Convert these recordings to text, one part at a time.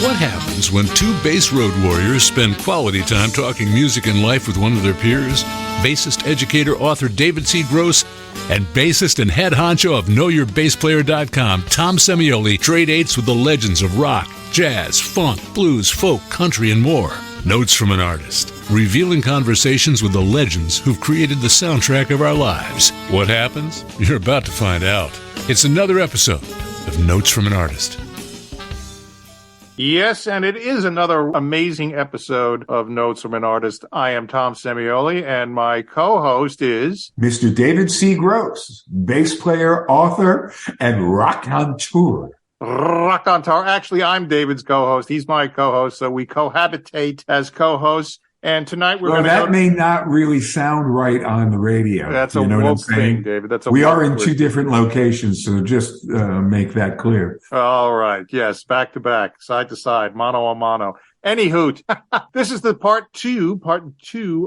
What happens when two bass road warriors spend quality time talking music and life with one of their peers? Bassist, educator, author David C. Gross and bassist and head honcho of KnowYourBassPlayer.com, Tom Semioli, trade dates with the legends of rock, jazz, funk, blues, folk, country, and more. Notes from an Artist, revealing conversations with the legends who've created the soundtrack of our lives. What happens? You're about to find out. It's another episode of Notes from an Artist. Yes, and it is another amazing episode of Notes from an Artist. I am Tom Semioli, and my co-host is Mr. David C. Gross, bass player, author, and raconteur. Raconteur. Actually, I'm David's co-host. He's my co-host, so we cohabitate as co-hosts. And tonight we're going to that may not really sound right on the radio. That's a woke thing, David. That's a we are in two different locations, so just make that clear. All right. Yes, back to back, side to side, mano a mano. Anywho, this is the part two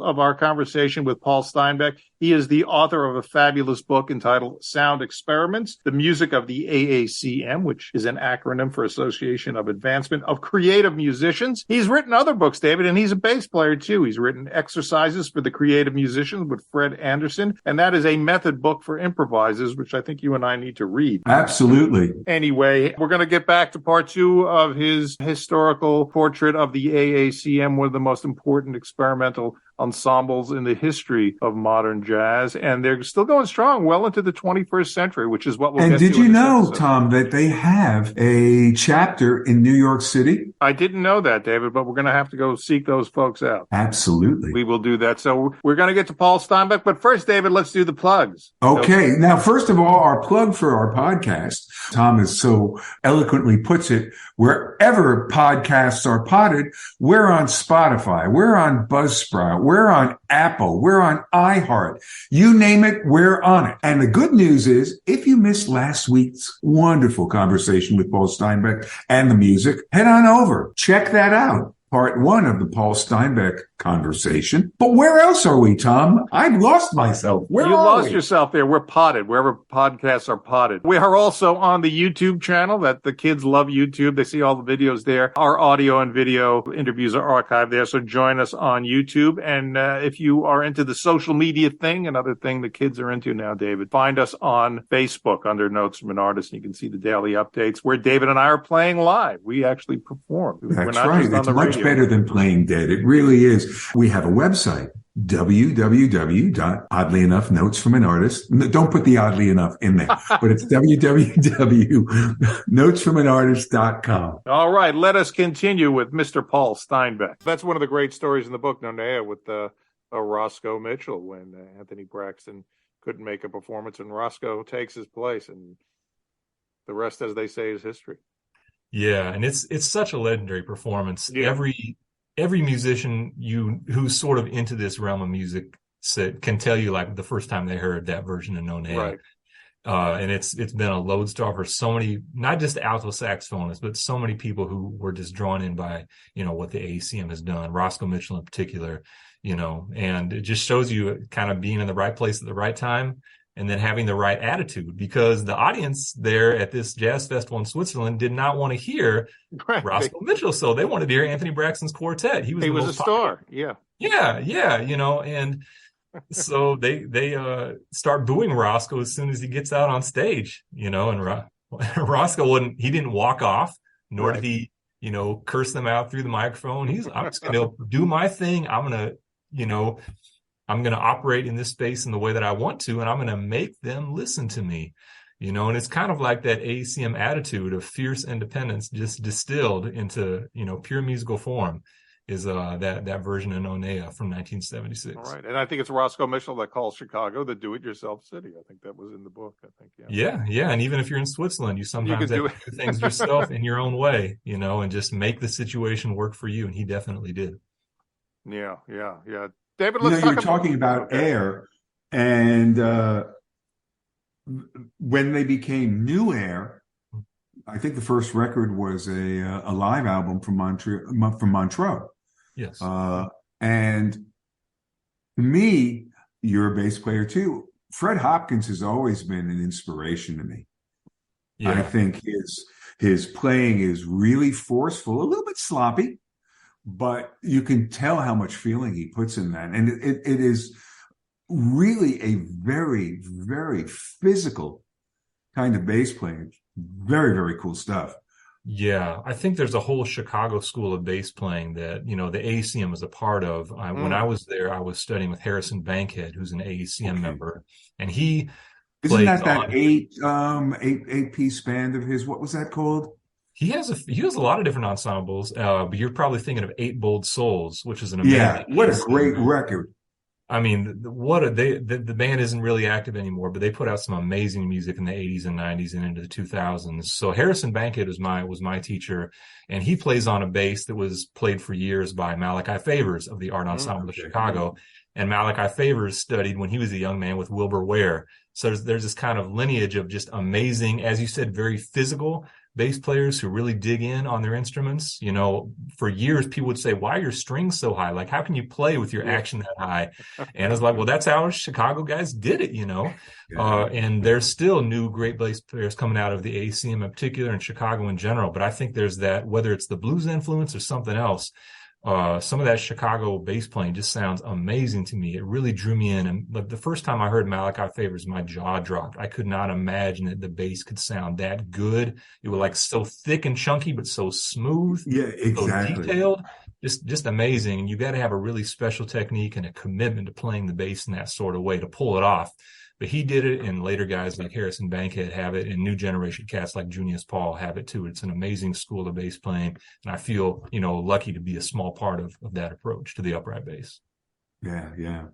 of our conversation with Paul Steinbeck. He is the author of a fabulous book entitled Sound Experiments, the Music of the AACM, which is an acronym for Association of Advancement of Creative Musicians. He's written other books, David, and he's a bass player too. He's written Exercises for the Creative Musicians with Fred Anderson, and that is a method book for improvisers, which I think you and I need to read. Absolutely. Anyway, we're going to get back to part two of his historical portrait of the AACM, one of the most important experimental ensembles in the history of modern jazz, and they're still going strong well into the 21st century, which is what we'll get to. And did you know, episode. Tom, that they have a chapter in New York City? I didn't know that, David, but we're going to have to go seek those folks out. Absolutely. We will do that. So we're going to get to Paul Steinbeck, but first, David, let's do the plugs. Okay. Now, first of all, our plug for our podcast, Tom is so eloquently puts it, wherever podcasts are potted, we're on Spotify, we're on Buzzsprout, we're on Apple, we're on iHeart. You name it, we're on it. And the good news is, if you missed last week's wonderful conversation with Paul Steinbeck and the music, head on over. Check that out. Part one of the Paul Steinbeck conversation. But where else are we, Tom? I've lost myself. Where are we? You lost yourself there. We're potted, wherever podcasts are potted. We are also on the YouTube channel that the kids love YouTube. They see all the videos there. Our audio and video interviews are archived there. So join us on YouTube. And if you are into the social media thing, another thing the kids are into now, David, find us on Facebook under Notes from an Artist. You can see the daily updates where David and I are playing live. We actually perform. That's right. It's much better than playing dead. It really is. We have a website, oddly enough, Notes from an Artist. Don't put the oddly enough in there, but it's www.notesfromanartist.com. All right. Let us continue with Mr. Paul Steinbeck. That's one of the great stories in the book, Nonea, with Roscoe Mitchell, when Anthony Braxton couldn't make a performance and Roscoe takes his place, and the rest, as they say, is history. Yeah, and it's such a legendary performance. Yeah. Every musician who's sort of into this realm of music can tell you, like, the first time they heard that version of No Name. Right. And it's been a lodestar for so many, not just alto saxophonists, but so many people who were just drawn in by, what the AACM has done, Roscoe Mitchell in particular, and it just shows you kind of being in the right place at the right time, and then having the right attitude, because the audience there at this jazz festival in Switzerland did not want to hear Roscoe Mitchell. So they wanted to hear Anthony Braxton's quartet. He was a star. Yeah. And so they start booing Roscoe as soon as he gets out on stage, and Roscoe didn't walk off, nor did he, curse them out through the microphone. I'm just going to do my thing. I'm going to operate in this space in the way that I want to, and I'm going to make them listen to me, and it's kind of like that AACM attitude of fierce independence just distilled into, pure musical form is that version of Nonea from 1976. All right. And I think it's Roscoe Mitchell that calls Chicago the do-it-yourself city. I think that was in the book, I think. Yeah. And even if you're in Switzerland, you sometimes have to do things yourself in your own way, and just make the situation work for you, and he definitely did. Yeah. David, let's you're talking about Air, and when they became New Air, I think the first record was a live album from Montreux. Yes. And to me, you're a bass player too. Fred Hopkins has always been an inspiration to me. I Yeah. think his playing is really forceful, a little bit sloppy, but you can tell how much feeling he puts in that. And it is really a very, very physical kind of bass playing. Very, very cool stuff. Yeah, I think there's a whole Chicago school of bass playing that, the AACM is a part of. When I was there, I was studying with Harrison Bankhead, who's an AACM Okay. member, and he Isn't plays that on. eight piece band of his? What was that called? He has a lot of different ensembles, but you're probably thinking of Eight Bold Souls, which is an Yeah, amazing what a AACM. great record. I mean, the band isn't really active anymore, but they put out some amazing music in the 80s and 90s and into the 2000s. So Harrison Bankhead was my teacher, and he plays on a bass that was played for years by Malachi Favors of the Art Ensemble of Chicago. And Malachi Favors studied when he was a young man with Wilbur Ware. So there's this kind of lineage of just amazing, as you said, very physical bass players who really dig in on their instruments. For years, people would say, why are your strings so high? Like, how can you play with your action that high? And I was like, well, that's how Chicago guys did it, and there's still new great bass players coming out of the AACM in particular and Chicago in general. But I think there's that, whether it's the blues influence or something else, some of that Chicago bass playing just sounds amazing to me. It really drew me in. And the first time I heard Malachi Favors, my jaw dropped. I could not imagine that the bass could sound that good. It was like so thick and chunky, but so smooth, Yeah, exactly. so detailed, just amazing. And you got to have a really special technique and a commitment to playing the bass in that sort of way to pull it off. But he did it, and later guys like Harrison Bankhead have it, and new generation cats like Junius Paul have it too. It's an amazing school of bass playing, and I feel, lucky to be a small part of that approach to the upright bass. Yeah. Yeah.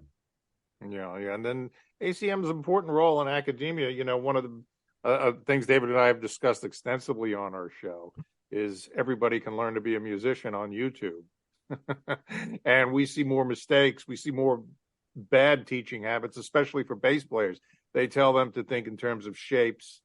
And then ACM's important role in academia, one of the things David and I have discussed extensively on our show is everybody can learn to be a musician on YouTube. And we see more mistakes. We see more bad teaching habits, especially for bass players. They tell them to think in terms of shapes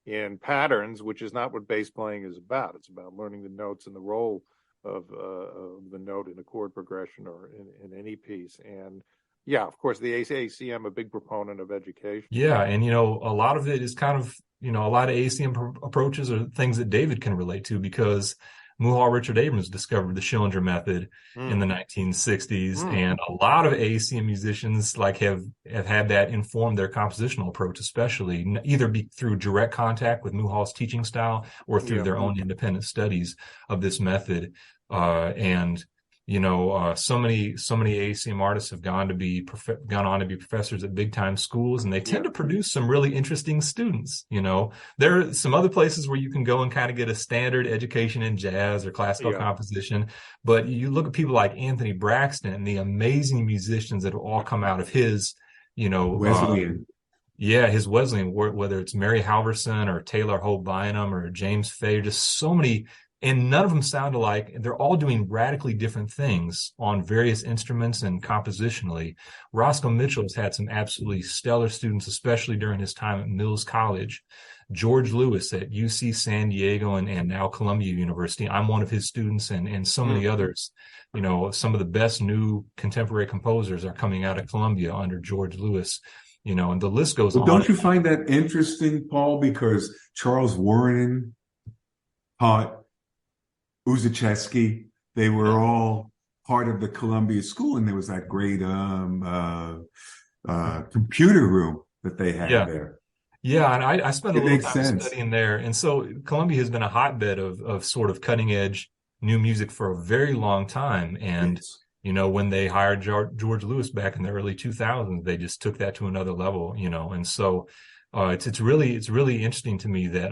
and patterns, which is not what bass playing is about. It's about learning the notes and the role of the note in a chord progression or in any piece. And yeah, of course, the AACM, a big proponent of education. Yeah, and a lot of it is kind of, a lot of AACM approaches are things that David can relate to, because Muhal Richard Abrams discovered the Schillinger method in the 1960s, and a lot of AACM musicians have had that inform their compositional approach, especially either through direct contact with Muhal's teaching style or through their own independent studies of this method. So many AACM artists have gone on to be professors at big time schools, and they tend to produce some really interesting students. There are some other places where you can go and kind of get a standard education in jazz or classical composition, but you look at people like Anthony Braxton and the amazing musicians that have all come out of his, Wesleyan. His Wesleyan, whether it's Mary Halverson or Taylor Hope Bynum or James Fay, just so many. And none of them sound alike. They're all doing radically different things on various instruments and compositionally. Roscoe Mitchell has had some absolutely stellar students, especially during his time at Mills College. George Lewis at UC San Diego and now Columbia University. I'm one of his students, and so many others. Some of the best new contemporary composers are coming out of Columbia under George Lewis. And the list goes on. Don't you find that interesting, Paul? Because Charles Warren taught Uzacheski, they were all part of the Columbia School, and there was that great computer room that they had there. Yeah, and I spent a little time studying there. And so Columbia has been a hotbed of sort of cutting edge new music for a very long time. And, when they hired George Lewis back in the early 2000s, they just took that to another level, and so it's really interesting to me that,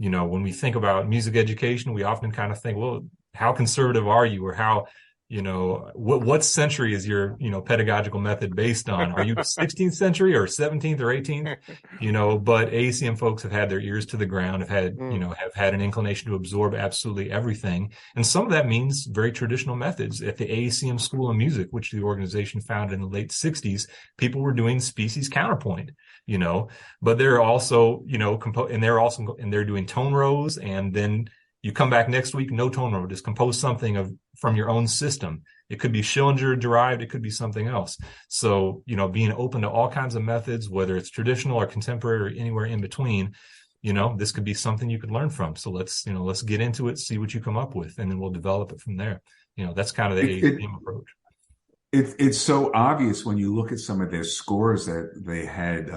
when we think about music education, we often kind of think, well, how conservative are you, or how, what century is your, pedagogical method based on? Are you 16th century or 17th or 18th? But AACM folks have had their ears to the ground, have had an inclination to absorb absolutely everything. And some of that means very traditional methods. At the AACM School of Music, which the organization founded in the late 60s, people were doing species counterpoint. But they're also, they're doing tone rows, and then you come back next week, no tone row, just compose something from your own system. It could be Schillinger derived, it could be something else. So, being open to all kinds of methods, whether it's traditional or contemporary or anywhere in between, this could be something you could learn from. So let's get into it, see what you come up with, and then we'll develop it from there. That's kind of the AACM approach. It's so obvious when you look at some of their scores that they had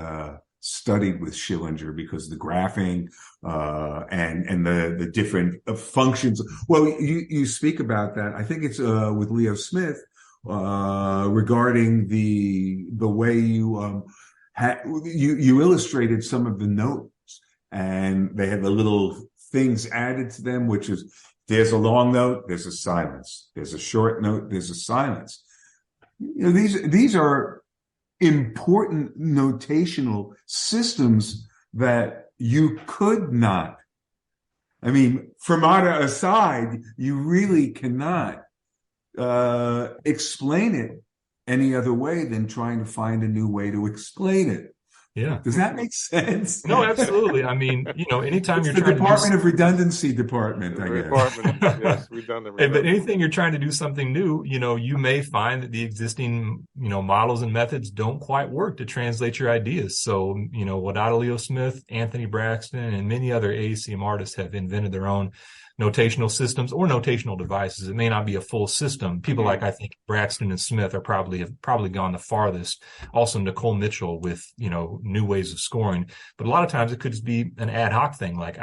studied with Schillinger, because the graphing and the different functions. Well, you speak about that. I think it's with Leo Smith regarding the way you illustrated some of the notes, and they had the little things added to them, which is, there's a long note, there's a silence, there's a short note, there's a silence. These are important notational systems that you could not, fermata aside, you really cannot explain it any other way than trying to find a new way to explain it. Yeah. Does that make sense? No, absolutely. Anytime it's you're the trying Department to of Redundancy department, I guess. Department, yes, redundant. But anything you're trying to do something new, you may find that the existing, models and methods don't quite work to translate your ideas. So, Wadada Leo Smith, Anthony Braxton, and many other AACM artists have invented their own notational systems or notational devices. It may not be a full system. People like, I think, Braxton and Smith have probably gone the farthest. Also Nicole Mitchell with, new ways of scoring. But a lot of times it could just be an ad hoc thing. Like,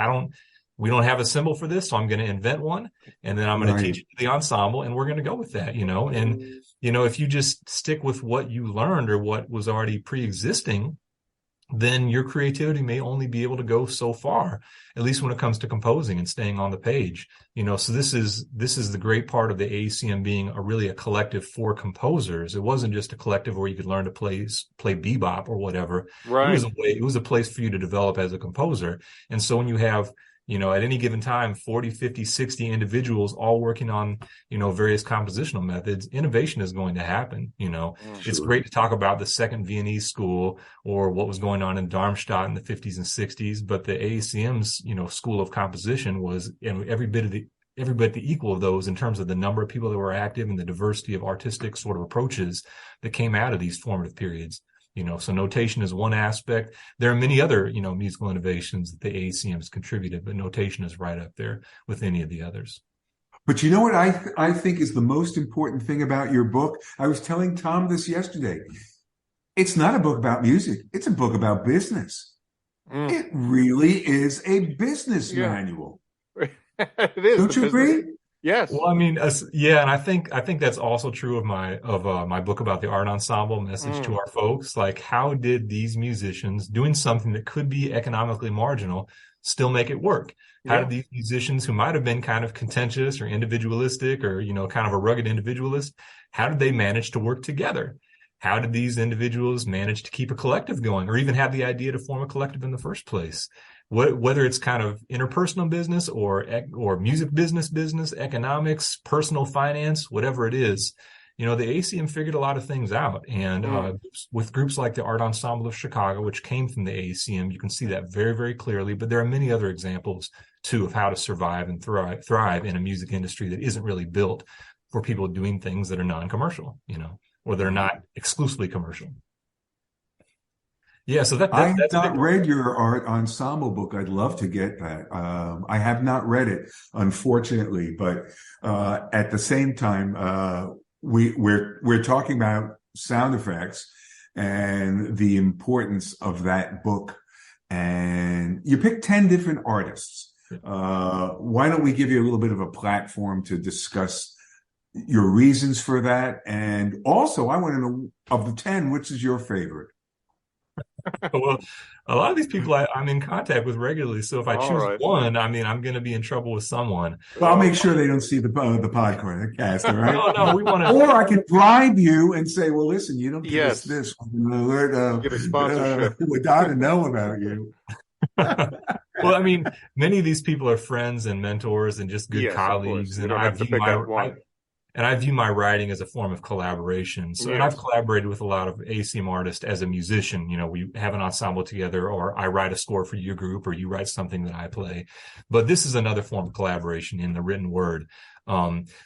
we don't have a symbol for this, so I'm going to invent one, and then I'm going to teach it to the ensemble, and we're going to go with that, And, if you just stick with what you learned or what was already pre-existing, then your creativity may only be able to go so far, at least when it comes to composing and staying on the page. So this is the great part of the AACM being a collective for composers. It wasn't just a collective where you could learn to play bebop or whatever. Right. It was a place for you to develop as a composer. And so when you have, at any given time, 40, 50, 60 individuals all working on, various compositional methods, innovation is going to happen. It's great to talk about the second Viennese school or what was going on in Darmstadt in the 50s and 60s, but the AACM's, school of composition was every bit the equal of those in terms of the number of people that were active and the diversity of artistic sort of approaches that came out of these formative periods. So notation is one aspect. There are many other, musical innovations that the AACM has contributed, but notation is right up there with any of the others. But you know what I think is the most important thing about your book? I was telling Tom this yesterday. It's not a book about music. It's a book about business. It really is a business manual. It is. Don't you agree? Yes. Well, and I think that's also true of my book about the art ensemble, Message to Our Folks. Like, how did these musicians doing something that could be economically marginal still make it work? How did these musicians who might have been kind of contentious or individualistic or, kind of a rugged individualist, how did they manage to work together? How did these individuals manage to keep a collective going or even have the idea to form a collective in the first place? Whether it's kind of interpersonal business or music business, economics, personal finance, whatever it is, the AACM figured a lot of things out. And with groups like the Art Ensemble of Chicago, which came from the AACM, you can see that very, very clearly. But there are many other examples, too, of how to survive and thrive in a music industry that isn't really built for people doing things that are non-commercial, or that are not exclusively commercial. Yeah, so I have not read your art ensemble book. I'd love to get that. I have not read it, unfortunately, but at the same time, we're talking about sound effects and the importance of that book. And you picked 10 different artists. Why don't we give you a little bit of a platform to discuss your reasons for that? And also, I want to know, of the 10, which is your favorite? Well, a lot of these people I'm in contact with regularly. So if I choose one, I'm going to be in trouble with someone. Well, I'll make sure they don't see the podcast, all right? No, we want to. Or I can bribe you and say, well, listen, you don't give us this. Get a sponsorship. We ought to know about you. Well, many of these people are friends and mentors and just good colleagues. And I have to pick out one. And I view my writing as a form of collaboration. So, and I've collaborated with a lot of AACM artists as a musician. We have an ensemble together, or I write a score for your group, or you write something that I play. But this is another form of collaboration in the written word.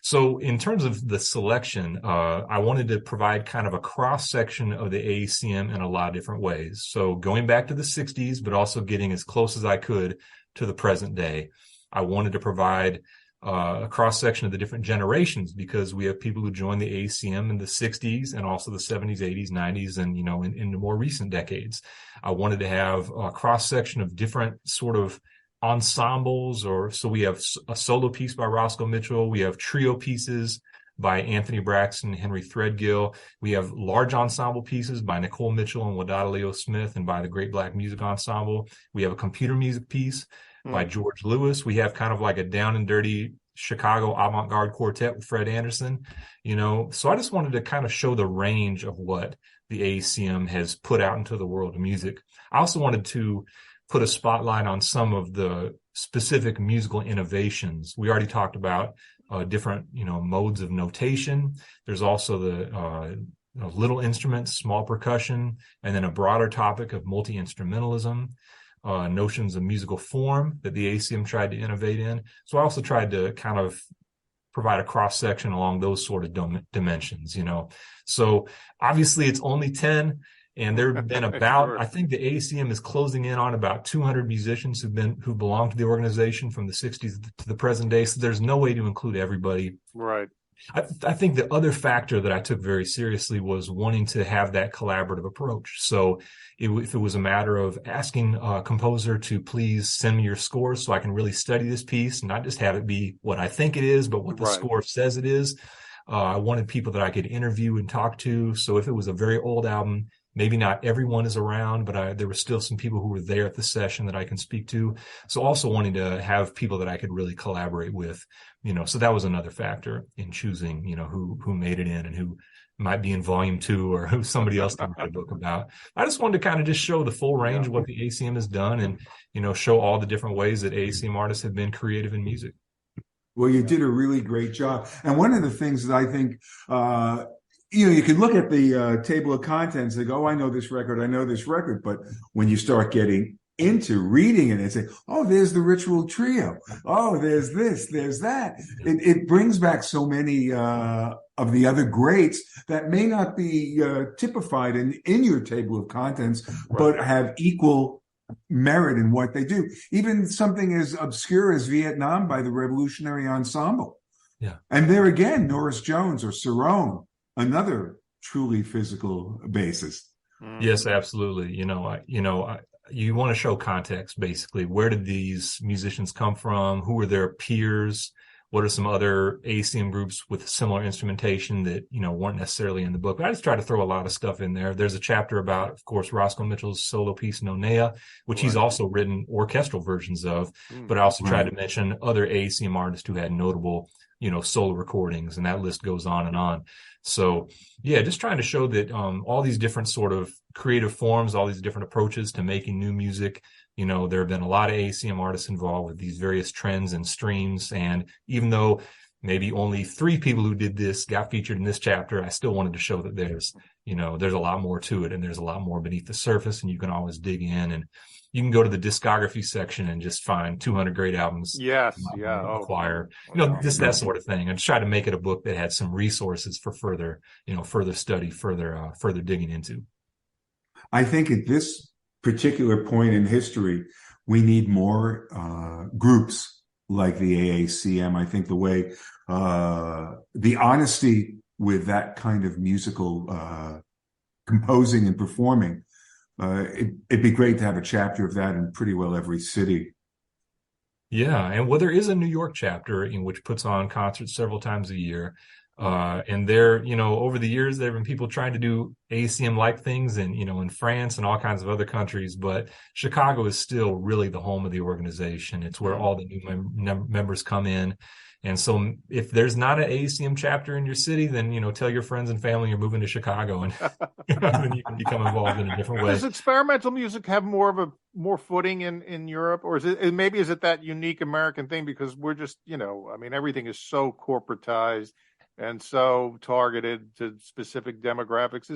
So in terms of the selection, I wanted to provide kind of a cross section of the AACM in a lot of different ways. So going back to the 60s, but also getting as close as I could to the present day. I wanted to provide a cross section of the different generations, because we have people who joined the AACM in the 60s and also the 70s, 80s, 90s, and, in the more recent decades. I wanted to have a cross section of different sort of ensembles, so we have a solo piece by Roscoe Mitchell. We have trio pieces by Anthony Braxton, Henry Threadgill. We have large ensemble pieces by Nicole Mitchell and Wadada Leo Smith and by the Great Black Music Ensemble. We have a computer music piece by George Lewis. We have kind of like a down and dirty Chicago avant-garde quartet with Fred Anderson, So I just wanted to kind of show the range of what the AACM has put out into the world of music. I also wanted to put a spotlight on some of the specific musical innovations. We already talked about different, modes of notation. There's also the little instruments, small percussion, and then a broader topic of multi-instrumentalism. Notions of musical form that the AACM tried to innovate in. So I also tried to kind of provide a cross section along those sort of dimensions, So obviously it's only 10, and there have been about, I think the AACM is closing in on about 200 musicians who belong to the organization from the 60s to the present day. So there's no way to include everybody. Right. I think the other factor that I took very seriously was wanting to have that collaborative approach. So if it was a matter of asking a composer to please send me your scores so I can really study this piece, not just have it be what I think it is, but what the score says it is. I wanted people that I could interview and talk to. So if it was a very old album, maybe not everyone is around, but there were still some people who were there at the session that I can speak to. So also wanting to have people that I could really collaborate with, so that was another factor in choosing, who made it in and who might be in volume 2 or who somebody else can write a book about. I just wanted to kind of just show the full range of what the AACM has done and, show all the different ways that AACM artists have been creative in music. Well, you did a really great job. And one of the things that I think, you can look at the table of contents and go, oh, I know this record. But when you start getting into reading it and say, oh, there's the Ritual Trio. Oh, there's this, there's that. It brings back so many of the other greats that may not be typified in your table of contents, but have equal merit in what they do. Even something as obscure as Vietnam by the Revolutionary Ensemble. Yeah. And there again, Norris Jones or Cerrone, another truly physical bassist. Yes, absolutely. You want to show context, basically. Where did these musicians come from? Who were their peers? What are some other AACM groups with similar instrumentation that, weren't necessarily in the book? But I just try to throw a lot of stuff in there. There's a chapter about, of course, Roscoe Mitchell's solo piece, Nonea, which he's also written orchestral versions of. But I also tried to mention other AACM artists who had notable, solo recordings, and that list goes on and on. So, yeah, just trying to show that all these different sort of creative forms, all these different approaches to making new music, there have been a lot of AACM artists involved with these various trends and streams. And even though maybe only 3 people who did this got featured in this chapter, I still wanted to show that there's a lot more to it, and there's a lot more beneath the surface, and you can always dig in, and you can go to the discography section and just find 200 great albums. Yes. Yeah. Acquire, just that sort of thing. And try to make it a book that had some resources for further study, further digging into. I think at this particular point in history, we need more groups like the AACM. I think the way the honesty with that kind of musical composing and performing, it'd be great to have a chapter of that in pretty well every city. Yeah, and there is a New York chapter in which puts on concerts several times a year. And there, over the years, there have been people trying to do AACM-like things in France and all kinds of other countries, but Chicago is still really the home of the organization. It's where all the new members come in. And so if there's not an AACM chapter in your city, then, tell your friends and family you're moving to Chicago, and then you can become involved in a different way. Does experimental music have more footing in Europe, or is it that unique American thing? Because we're just, everything is so corporatized. and so targeted to specific demographics.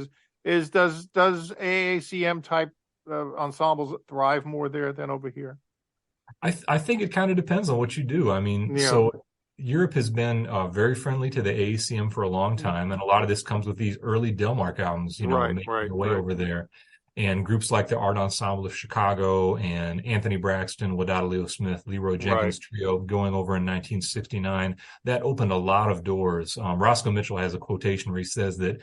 Does AACM type ensembles thrive more there than over here? I think it kind of depends on what you do. I mean, so Europe has been very friendly to the AACM for a long time, and a lot of this comes with these early Delmark albums, making their way over there. And groups like the Art Ensemble of Chicago and Anthony Braxton, Wadada Leo Smith, Leroy Jenkins Trio going over in 1969, that opened a lot of doors. Roscoe Mitchell has a quotation where he says that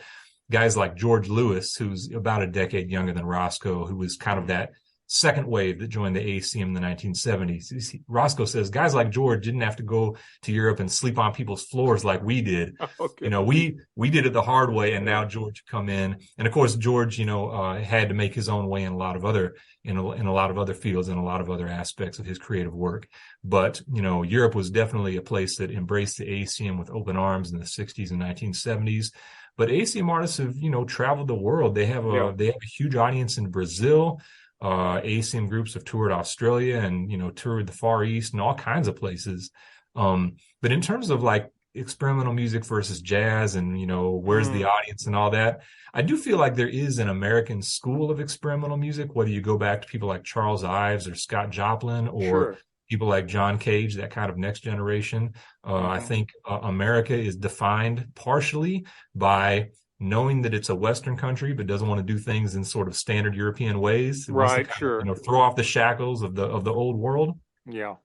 guys like George Lewis, who's about a decade younger than Roscoe, who was kind of that second wave that joined the AACM in the 1970s. Roscoe says guys like George didn't have to go to Europe and sleep on people's floors like we did. Okay. We did it the hard way, and now George come in. And of course, George, had to make his own way in a lot of other in a lot of other fields and a lot of other aspects of his creative work. But Europe was definitely a place that embraced the AACM with open arms in the 60s and 1970s. But AACM artists have traveled the world. They have a huge audience in Brazil. AACM groups have toured Australia and, toured the Far East and all kinds of places. But in terms of like experimental music versus jazz and, where's the audience and all that, I do feel like there is an American school of experimental music, whether you go back to people like Charles Ives or Scott Joplin or people like John Cage, that kind of next generation. I think America is defined partially by knowing that it's a Western country, but doesn't want to do things in sort of standard European ways. It wants to throw off the shackles of the old world. Yeah.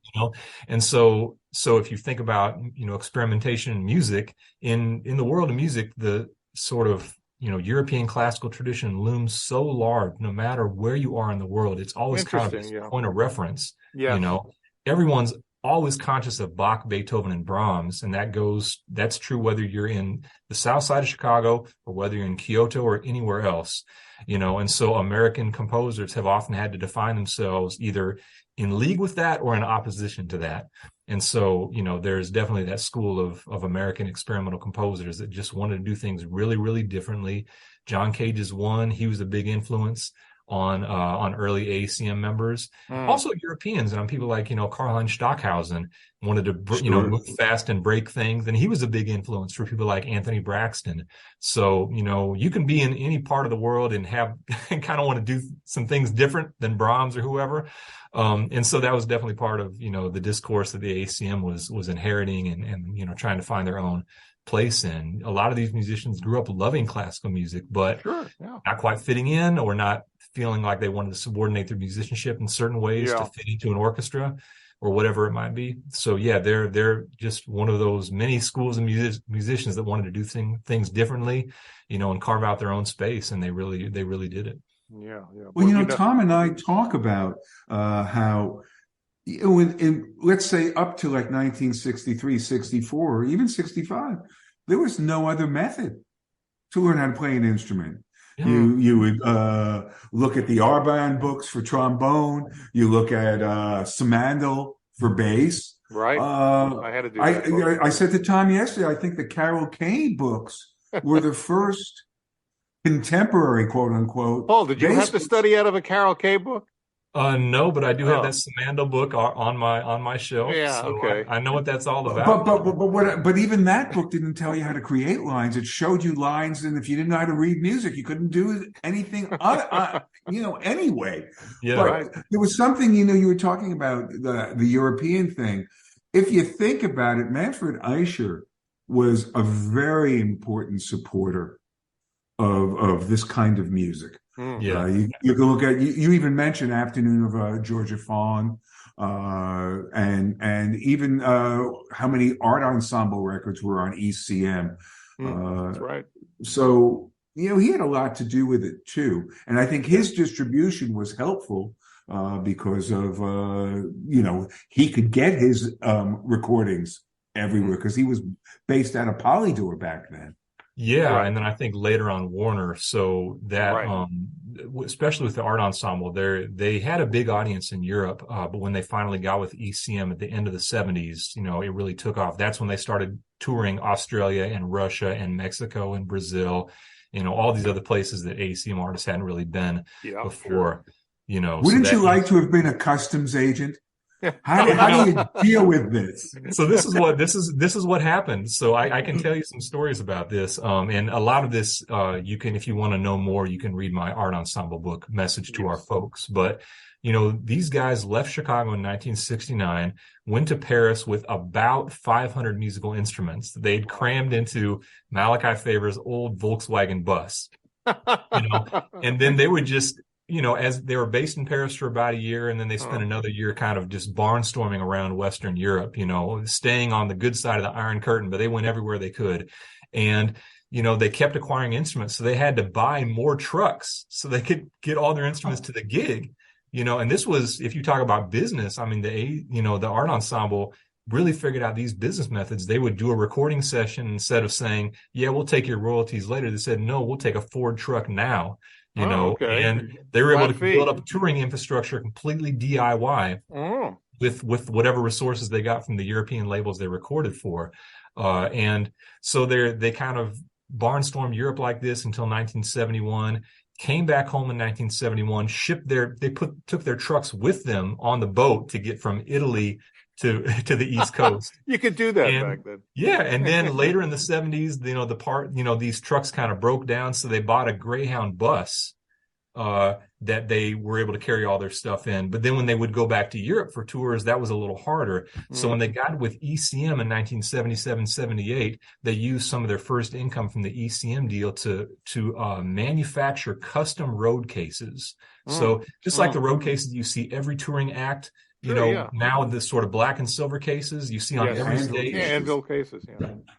And so if you think about, experimentation in music, in the world of music, the sort of, European classical tradition looms so large, no matter where you are in the world. It's always kind of a point of reference. Yeah. Everyone's always conscious of Bach, Beethoven, and Brahms, and that's true whether you're in the south side of Chicago or whether you're in Kyoto or anywhere else, and so American composers have often had to define themselves either in league with that or in opposition to that. And so, there's definitely that school of American experimental composers that just wanted to do things really, really differently. John Cage is one. He was a big influence on early AACM members, also Europeans, and on people like Karlheinz Stockhausen wanted to move fast and break things, and he was a big influence for people like Anthony Braxton. So you can be in any part of the world and have and kind of want to do some things different than Brahms or whoever, and so that was definitely part of the discourse that the AACM was inheriting and trying to find their own place in. A lot of these musicians grew up loving classical music, but not quite fitting in or not feeling like they wanted to subordinate their musicianship in certain ways to fit into an orchestra or whatever it might be. So they're just one of those many schools of musicians that wanted to do things differently, and carve out their own space, and they really did it. Yeah. Well, Tom and I talk about how let's say up to like 1963, 64, or even 65, there was no other method to learn how to play an instrument. Yeah. You would look at the Arban books for trombone. You look at Simandl for bass. Right. I had to do that. I said to Tom yesterday, I think the Carol Kane books were the first contemporary, quote unquote. Paul, did you have to study out of a Carol Kane book? No, but I do have that Simandl book on my shelf. Yeah, so okay. I know what that's all about. But even that book didn't tell you how to create lines. It showed you lines, and if you didn't know how to read music, you couldn't do anything anyway. Yeah, but there was something, you were talking about the European thing. If you think about it, Manfred Eicher was a very important supporter of this kind of music. Yeah, you can look at you even mentioned Afternoon of Georgia Fawn, and even how many art ensemble records were on ECM. That's right. So he had a lot to do with it too, and I think his distribution was helpful because of he could get his recordings everywhere because he was based out of Polydor back then. Yeah, right. And then I think later on Warner, so that especially with the art ensemble, they had a big audience in Europe, but when they finally got with ECM at the end of the 70s, it really took off. That's when they started touring Australia and Russia and Mexico and Brazil, all these other places that AACM artists hadn't really been before. Wouldn't you like to have been a customs agent How do you deal with this? So this is what happened. So I can tell you some stories about this. And a lot of this, you can, if you want to know more, you can read my art ensemble book, Message to Our Folks. But, these guys left Chicago in 1969, went to Paris with about 500 musical instruments. They'd crammed into Malachi Favor's old Volkswagen bus, and then they would just, as they were based in Paris for about a year, and then they spent another year kind of just barnstorming around Western Europe, staying on the good side of the Iron Curtain, but they went everywhere they could. And, they kept acquiring instruments. So they had to buy more trucks so they could get all their instruments to the gig, and this was, if you talk about business, I mean, the art ensemble really figured out these business methods. They would do a recording session instead of saying, yeah, we'll take your royalties later. They said, no, we'll take a Ford truck now. And they were able to build up a touring infrastructure completely DIY with whatever resources they got from the European labels they recorded for. And so they kind of barnstormed Europe like this until 1971, came back home in 1971, took their trucks with them on the boat to get from Italy to the East Coast. You could do that back then. Yeah. And then later in the 70s, these trucks kind of broke down. So they bought a Greyhound bus that they were able to carry all their stuff in. But then when they would go back to Europe for tours, that was a little harder. So when they got with ECM in 1977-78, they used some of their first income from the ECM deal to manufacture custom road cases. So just like the road cases you see every touring act, now the sort of black and silver cases you see on every stage. Yeah, anvil cases.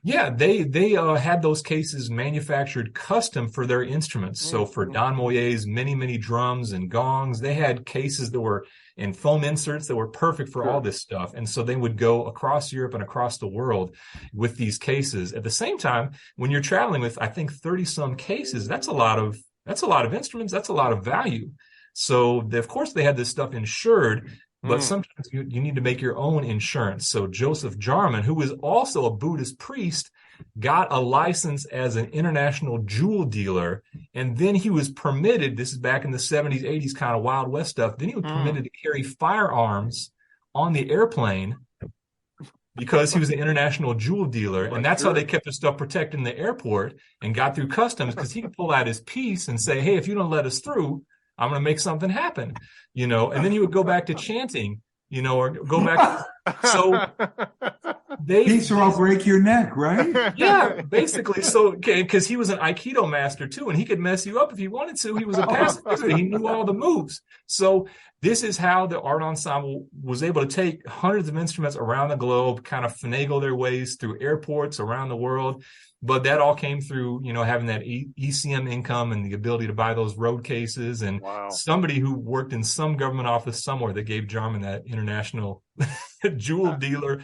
Yeah, they had those cases manufactured custom for their instruments. So for Don Moyer's many drums and gongs, they had cases that were in foam inserts that were perfect for all this stuff. And so they would go across Europe and across the world with these cases. At the same time, when you're traveling with, I think, 30 some cases, that's a lot of instruments. That's a lot of value. So of course they had this stuff insured. But sometimes you need to make your own insurance. So Joseph Jarman, who was also a Buddhist priest, got a license as an international jewel dealer. And then he was permitted, this is back in the 70s, 80s, kind of Wild West stuff. Then he was permitted to carry firearms on the airplane because he was an international jewel dealer. And that's how they kept their stuff protected in the airport and got through customs, because he could pull out his piece and say, hey, if you don't let us through, I'm going to make something happen, and then he would go back to chanting, or go back. So peace or I'll break your neck, right? Yeah, basically. So, because he was an Aikido master too, and he could mess you up if he wanted to. He was a pacifist. He knew all the moves. So this is how the art ensemble was able to take hundreds of instruments around the globe, kind of finagle their ways through airports around the world. But that all came through, having that ECM income and the ability to buy those road cases, and somebody who worked in some government office somewhere that gave Jarman that international jewel dealer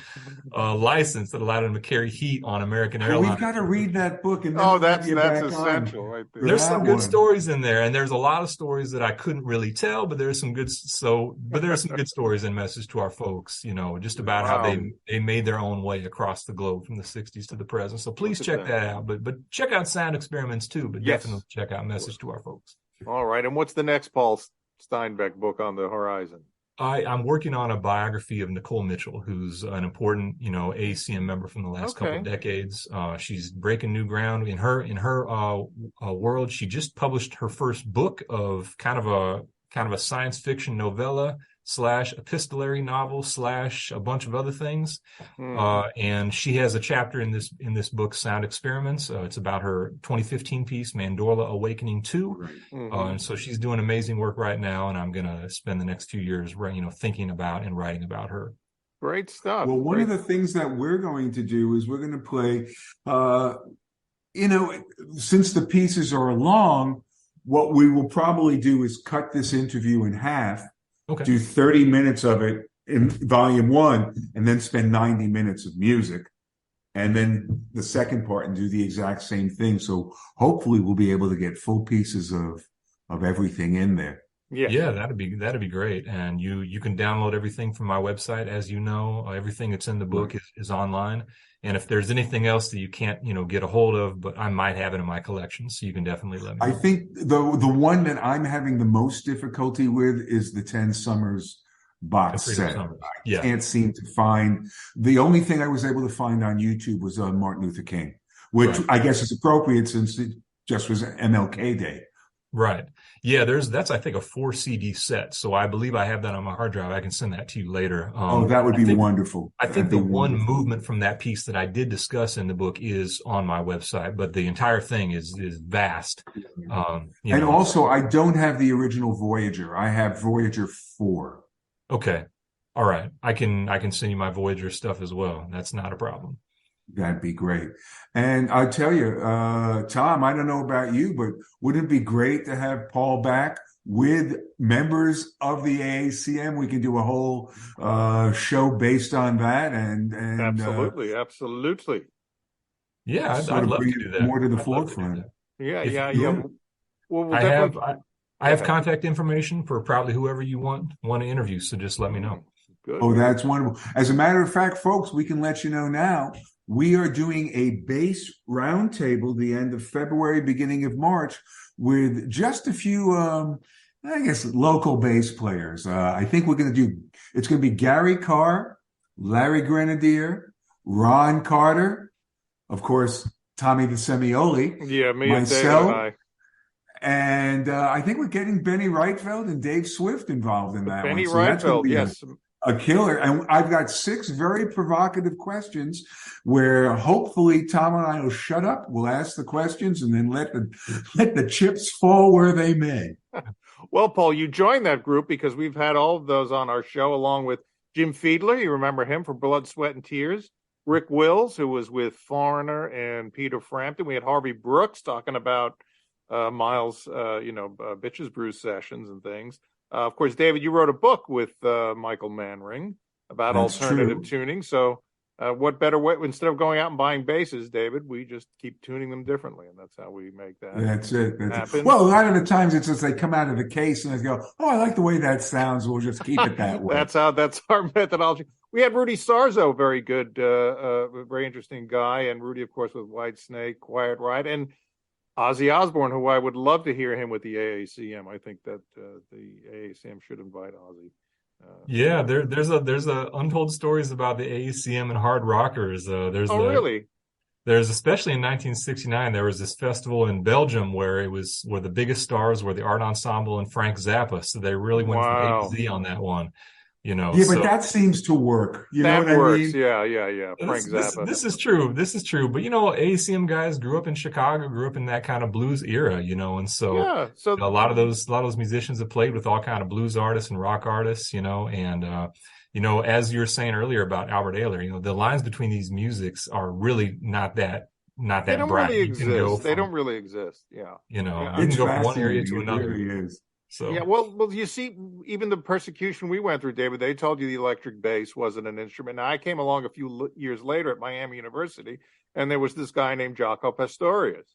license that allowed him to carry heat on American Airlines. We've got to read that book. And that's essential right there. There's some good stories in there, and there's a lot of stories that I couldn't really tell, but there's some good stories in Message to Our Folks, just about how they made their own way across the globe from the 60s to the present. So please check that out. But check out Sound Experiments too, but definitely check out Message to Our Folks. All right. And what's the next Paul Steinbeck book on the horizon? I'm working on a biography of Nicole Mitchell, who's an important, AACM member from the last couple of decades. She's breaking new ground in her world. She just published her first book of kind of a science fiction novella / epistolary novel / a bunch of other things. And she has a chapter in this book, Sound Experiments. It's about her 2015 piece, Mandorla Awakening 2. And so she's doing amazing work right now, and I'm going to spend the next few years, thinking about and writing about her. Great stuff. Well, one of the things that we're going to do is we're going to play, since the pieces are long, what we will probably do is cut this interview in half. Okay. Do 30 minutes of it in volume 1, and then spend 90 minutes of music, and then the second part and do the exact same thing. So hopefully we'll be able to get full pieces of everything in there. Yeah, that'd be great. And you can download everything from my website. As you know, everything that's in the book is online. And if there's anything else that you can't, get a hold of, but I might have it in my collection, so you can definitely let me know. I think the one that I'm having the most difficulty with is the 10 Summers box set. Yeah. I can't seem to find. The only thing I was able to find on YouTube was Martin Luther King, which I guess is appropriate since it just was MLK Day. Right. Yeah, that's I think a 4 CD set. So I believe I have that on my hard drive. I can send that to you later. That would be wonderful. I think the one movement from that piece that I did discuss in the book is on my website, but the entire thing is vast. Also, I don't have the original Voyager. I have Voyager 4. Okay. All right. I can send you my Voyager stuff as well. That's not a problem. That'd be great. And I tell you, Tom, I don't know about you, but wouldn't it be great to have Paul back with members of the AACM? We can do a whole show based on that. And absolutely. Yeah, I'd love to do that. More to the forefront. Yeah. Well, I have contact information for probably whoever you want to interview. So just let me know. Good. Oh, that's wonderful. As a matter of fact, folks, we can let you know now. We are doing a bass roundtable the end of February, beginning of March, with just a few, local bass players. I think it's going to be Gary Carr, Larry Grenadier, Ron Carter, of course, Tommy the Semioli. Yeah, me myself, and David and I think we're getting Benny Reitfeld and Dave Swift involved in that Benny one. Reitfeld, yes. A killer. And I've got 6 very provocative questions where hopefully Tom and I will shut up. We'll ask the questions and then let the chips fall where they may. Well, Paul, you joined that group because we've had all of those on our show, along with Jim Fiedler. You remember him from Blood, Sweat, and Tears. Rick Wills, who was with Foreigner and Peter Frampton. We had Harvey Brooks talking about Miles, Bitches Brew sessions and things. Of course, David, you wrote a book with Michael Manring about That's alternative true. tuning. So what better way, instead of going out and buying basses, David, we just keep tuning them differently. And that's how we make that happen. Well, a lot of the times it's just they come out of the case and they go, oh, I like the way that sounds. We'll just keep it that way. That's our methodology. We had Rudy Sarzo, very good, very interesting guy. And Rudy, of course, with White Snake, Quiet Riot, and Ozzy Osbourne, who I would love to hear him with the AACM. I think that the AACM should invite Ozzy. There's untold stories about the AACM and hard rockers. Really? There's, especially in 1969, there was this festival in Belgium where the biggest stars were the Art Ensemble and Frank Zappa. So they really went from A to Z on that one. But that seems to work. That works. I mean? Yeah. Frank Zappa. This is true. But AACM guys grew up in Chicago, grew up in that kind of blues era, and so a lot of those musicians have played with all kind of blues artists and rock artists, and as you were saying earlier about Albert Ayler, the lines between these musics are really not that they don't bright. Really exist. They don't really exist. Yeah. You can go from one area to another. It really is. So yeah, well, you see, even the persecution we went through, David, they told you the electric bass wasn't an instrument. Now, I came along a few years later at Miami University, and there was this guy named Jaco Pastorius,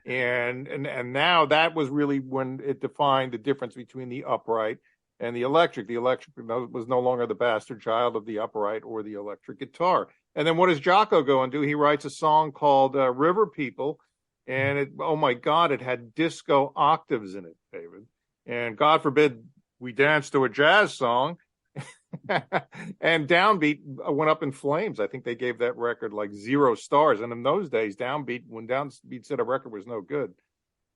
and now that was really when it defined the difference between the upright and the electric. The electric was no longer the bastard child of the upright or the electric guitar. And then what does Jaco go and do? He writes a song called "River People," and it had disco octaves in it, David. And God forbid we dance to a jazz song. And Downbeat went up in flames. I think they gave that record like 0 stars. And in those days, when Downbeat said a record was no good,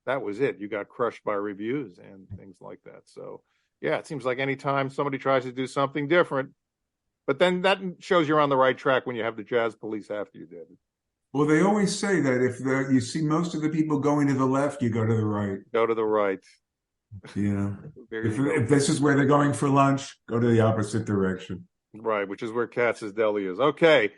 that was it. You got crushed by reviews and things like that. So, yeah, it seems like anytime somebody tries to do something different, but then that shows you're on the right track when you have the jazz police after you, David. Well, they always say that if you see most of the people going to the left, you go to the right. Go to the right. Yeah. If this is where they're going for lunch, go to the opposite direction. Right, which is where Katz's Deli is. Okay.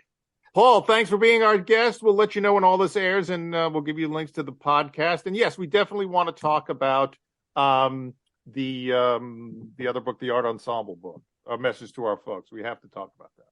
Paul, thanks for being our guest. We'll let you know when all this airs, and we'll give you links to the podcast. And yes, we definitely want to talk about the other book, the Art Ensemble book, A Message to Our Folks. We have to talk about that.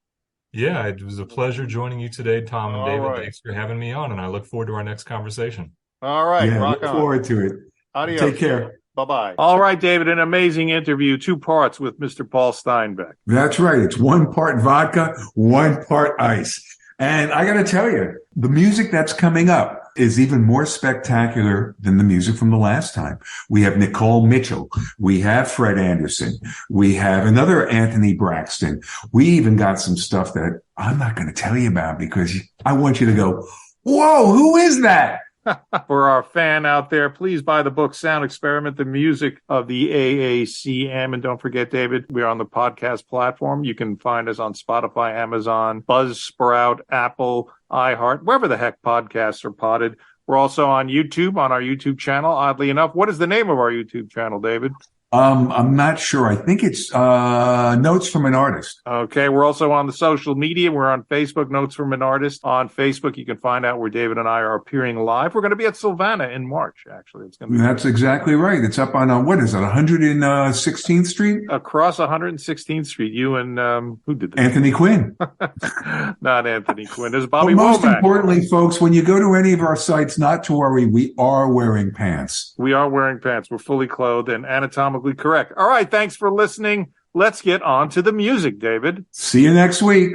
Yeah, it was a pleasure joining you today, Tom and David. Right. Thanks for having me on, and I look forward to our next conversation. All right. Rock on. Look forward to it. Adios. Take care. Bye-bye. All right, David, an amazing interview, 2 parts with Mr. Paul Steinbeck. That's right. It's 1 part vodka, 1 part ice. And I got to tell you, the music that's coming up, is even more spectacular than the music from the last time. We have Nicole Mitchell. We have Fred Anderson. We have another Anthony Braxton. We even got some stuff that I'm not going to tell you about because I want you to go, whoa, who is that? For our fan out there, please buy the book Sound Experiment, the music of the AACM. And don't forget, David, we're on the podcast platform. You can find us on Spotify, Amazon, Buzzsprout, Apple, iHeart, wherever the heck podcasts are potted. We're also on YouTube, on our YouTube channel, oddly enough. What is the name of our YouTube channel, David? I'm not sure. I think it's Notes from an Artist. Okay. We're also on the social media. We're on Facebook, Notes from an Artist. On Facebook, you can find out where David and I are appearing live. We're going to be at Sylvana in March, actually. It's going to be That's exactly right. It's up on, what is it, 116th Street? across 116th Street. You and who did that? Anthony Quinn. Not Anthony Quinn. There's Bobby But most Womack. importantly, folks, when you go to any of our sites, not to worry, we are wearing pants. We are wearing pants. We're fully clothed and anatomically correct. All right. Thanks for listening. Let's get on to the music, David. See you next week.